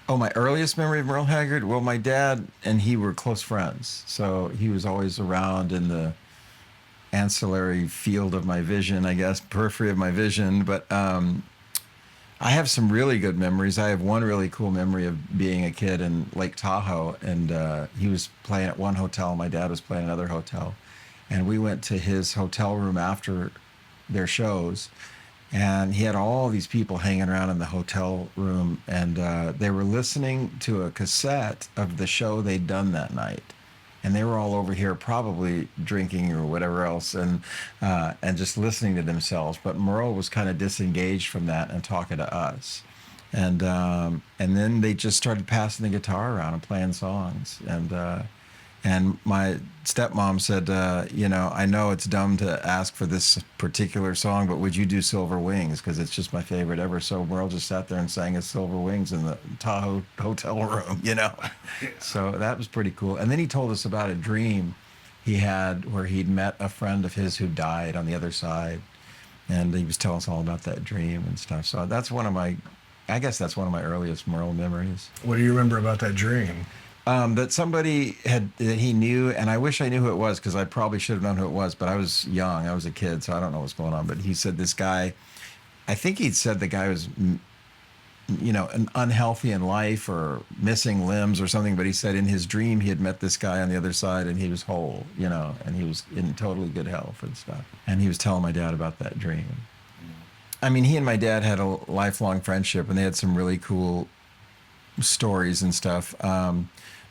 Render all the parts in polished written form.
Oh, my earliest memory of Merle Haggard? Well, my dad and he were close friends. So he was always around in the ancillary field of my vision, I guess, periphery of my vision. But I have some really good memories. I have one really cool memory of being a kid in Lake Tahoe, and he was playing at one hotel. My dad was playing at another hotel, and we went to his hotel room after their shows, and he had all these people hanging around in the hotel room, and they were listening to a cassette of the show they'd done that night, and they were all over here probably drinking or whatever else, and just listening to themselves. But Merle was kind of disengaged from that and talking to us, and then they just started passing the guitar around and playing songs, and my stepmom said, I know it's dumb to ask for this particular song, but would you do Silver Wings? Because it's just my favorite ever. So Merle just sat there and sang his Silver Wings in the Tahoe hotel room. Yeah. So that was pretty cool. And then he told us about a dream he had where he'd met a friend of his who died on the other side. And he was telling us all about that dream and stuff. So I guess that's one of my earliest Merle memories. What do you remember about that dream? That somebody that he knew, and I wish I knew who it was because I probably should have known who it was, but I was young, I was a kid, so I don't know what's going on. But he said this guy, I think he'd said the guy was, unhealthy in life or missing limbs or something. But he said in his dream he had met this guy on the other side and he was whole, and he was in totally good health and stuff. And he was telling my dad about that dream. I mean, he and my dad had a lifelong friendship, and they had some really cool stories and stuff.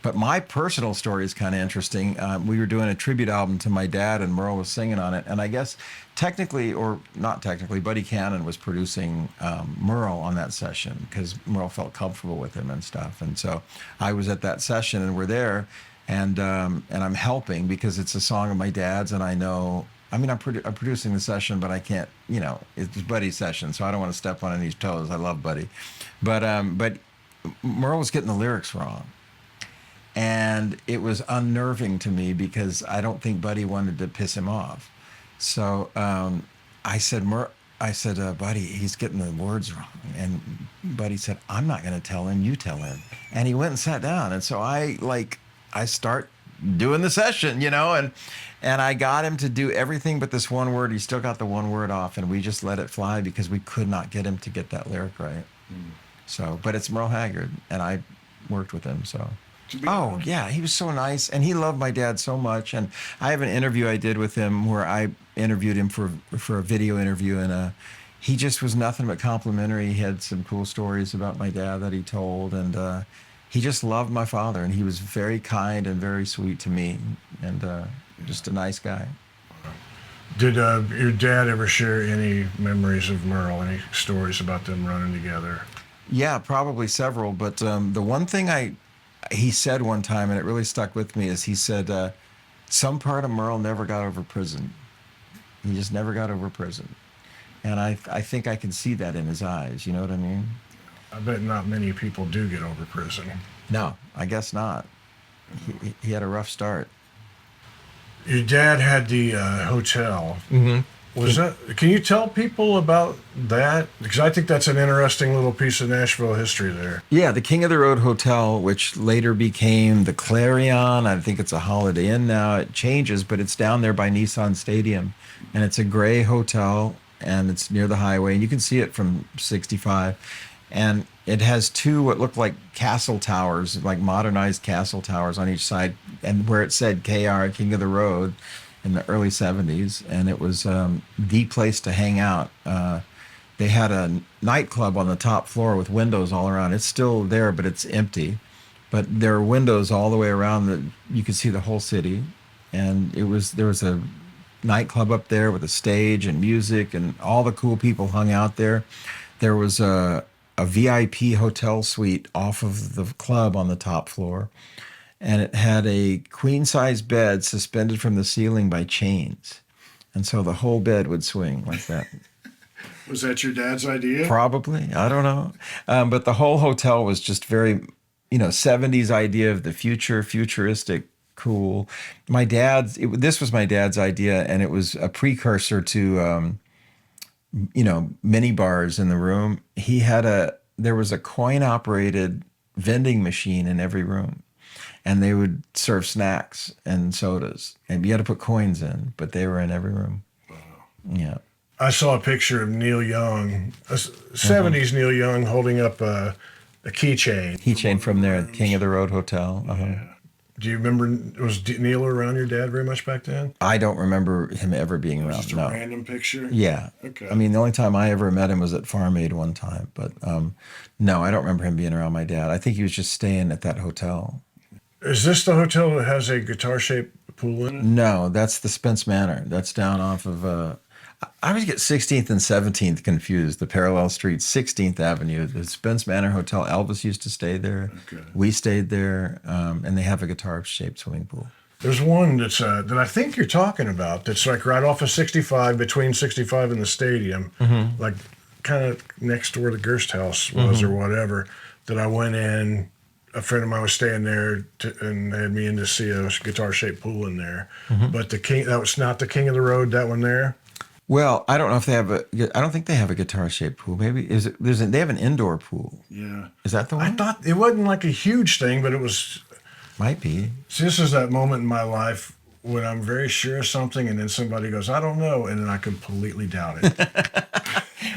But my personal story is kind of interesting. We were doing a tribute album to my dad, and Merle was singing on it. And I guess technically, or not technically, Buddy Cannon was producing Merle on that session because Merle felt comfortable with him and stuff. And so I was at that session, and we're there, and I'm helping because it's a song of my dad's, and I know. I mean, I'm producing the session, but I can't. It's Buddy's session, so I don't want to step on any toes. I love Buddy, but Merle was getting the lyrics wrong. And it was unnerving to me because I don't think Buddy wanted to piss him off. So I said, Buddy, he's getting the words wrong. And Buddy said, I'm not going to tell him, you tell him. And he went and sat down. And so I start doing the session, and I got him to do everything but this one word. He still got the one word off, and we just let it fly because we could not get him to get that lyric right. So, but it's Merle Haggard, and I worked with him, so. Oh, yeah, he was so nice, and he loved my dad so much. And I have an interview I did with him where I interviewed him for a video interview, and he just was nothing but complimentary. He had some cool stories about my dad that he told, and he just loved my father, and he was very kind and very sweet to me, and just a nice guy. Did your dad ever share any memories of Merle, any stories about them running together? Yeah, probably several, but the one thing he said one time, and it really stuck with me, is he said some part of Merle never got over prison. He just never got over prison. And I think I can see that in his eyes, you know what I mean? I bet not many people do get over prison. No, I guess not. He had a rough start. Your dad had the hotel. Mm-hmm. Can you tell people about that? Because I think that's an interesting little piece of Nashville history there. Yeah, the King of the Road Hotel, which later became the Clarion. I think it's a Holiday Inn now. It changes, but it's down there by Nissan Stadium. And it's a gray hotel, and it's near the highway. And you can see it from 65. And it has two what look like castle towers, like modernized castle towers on each side. And where it said KR, King of the Road, in the early 70s, and it was the place to hang out. They had a nightclub on the top floor with windows all around. It's still there, but it's empty. But there are windows all the way around that you could see the whole city. And there was a nightclub up there with a stage and music, and all the cool people hung out there. There was a VIP hotel suite off of the club on the top floor. And it had a queen-size bed suspended from the ceiling by chains. And so the whole bed would swing like that. Was that your dad's idea? Probably. I don't know. But the whole hotel was just very, 70s idea of the future, futuristic, cool. This was my dad's idea, and it was a precursor to, mini bars in the room. There was a coin-operated vending machine in every room. And they would serve snacks and sodas. And you had to put coins in, but they were in every room. Wow. Yeah. I saw a picture of Neil Young, a 70s Neil Young, holding up a keychain. Keychain from their King of the Road Hotel. Yeah. Do you remember, was Neil around your dad very much back then? I don't remember him ever being around. Just a random picture? Yeah. Okay. I mean, the only time I ever met him was at Farm Aid one time. But no, I don't remember him being around my dad. I think he was just staying at that hotel. Is this the hotel that has a guitar-shaped pool in it? No, that's the Spence Manor. That's down off of... I always get 16th and 17th confused, the parallel streets, 16th Avenue, the Spence Manor Hotel. Elvis used to stay there. Okay. We stayed there, and they have a guitar-shaped swimming pool. There's one that's that I think you're talking about that's like right off of 65, between 65 and the stadium, like kind of next to where the Gerst House was or whatever, that I went in. A friend of mine was staying there, and they had me in to see a guitar-shaped pool in there. But that was not the King of the Road, that one there? Well, I don't know if they have I don't think they have a guitar-shaped pool. Maybe they have an indoor pool. Yeah. Is that the one? I thought it wasn't like a huge thing, but it was. Might be. See, this is that moment in my life when I'm very sure of something, and then somebody goes, "I don't know," and then I completely doubt it.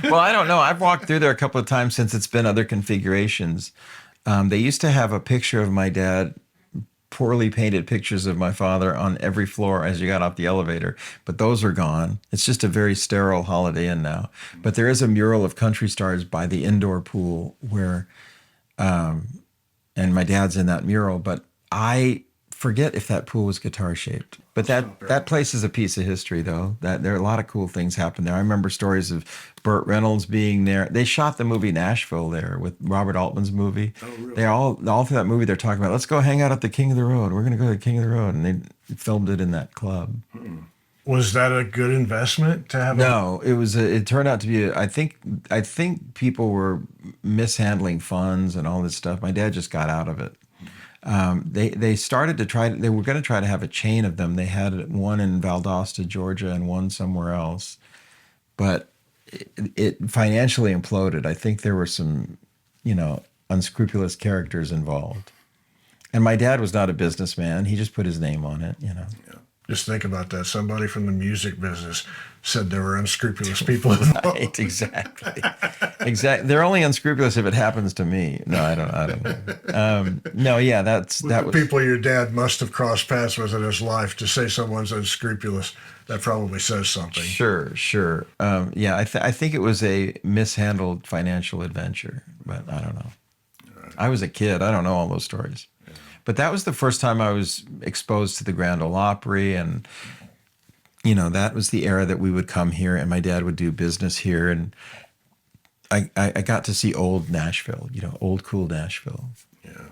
Well, I don't know. I've walked through there a couple of times since it's been other configurations. They used to have a picture of my dad, poorly painted pictures of my father on every floor as you got off the elevator, but those are gone. It's just a very sterile Holiday Inn now. But there is a mural of country stars by the indoor pool where, and my dad's in that mural, but I forget if that pool was guitar shaped. But that place is a piece of history, though. That there are a lot of cool things happen there. I remember stories of Burt Reynolds being there. They shot the movie Nashville there with Robert Altman's movie. Oh, really? They all through that movie they're talking about, let's go hang out at the King of the Road. We're going to go to the King of the Road, and they filmed it in that club. Was that a good investment to have? No, it was. It turned out to be. I think people were mishandling funds and all this stuff. My dad just got out of it. They started to try. They were going to try to have a chain of them. They had one in Valdosta, Georgia, and one somewhere else, but it financially imploded. I think there were some, unscrupulous characters involved. And my dad was not a businessman. He just put his name on it. Yeah. Just think about that. Somebody from the music business said there were unscrupulous people involved. Right, exactly. They're only unscrupulous if it happens to me. No, I don't know. No, yeah, that was people your dad must have crossed paths with in his life. To say someone's unscrupulous, that probably says something. Sure. Yeah, I think it was a mishandled financial adventure, but I don't know. Right. I was a kid. I don't know all those stories. But that was the first time I was exposed to the Grand Ole Opry, and that was the era that we would come here, and my dad would do business here, and I got to see old Nashville, old cool Nashville. Yeah.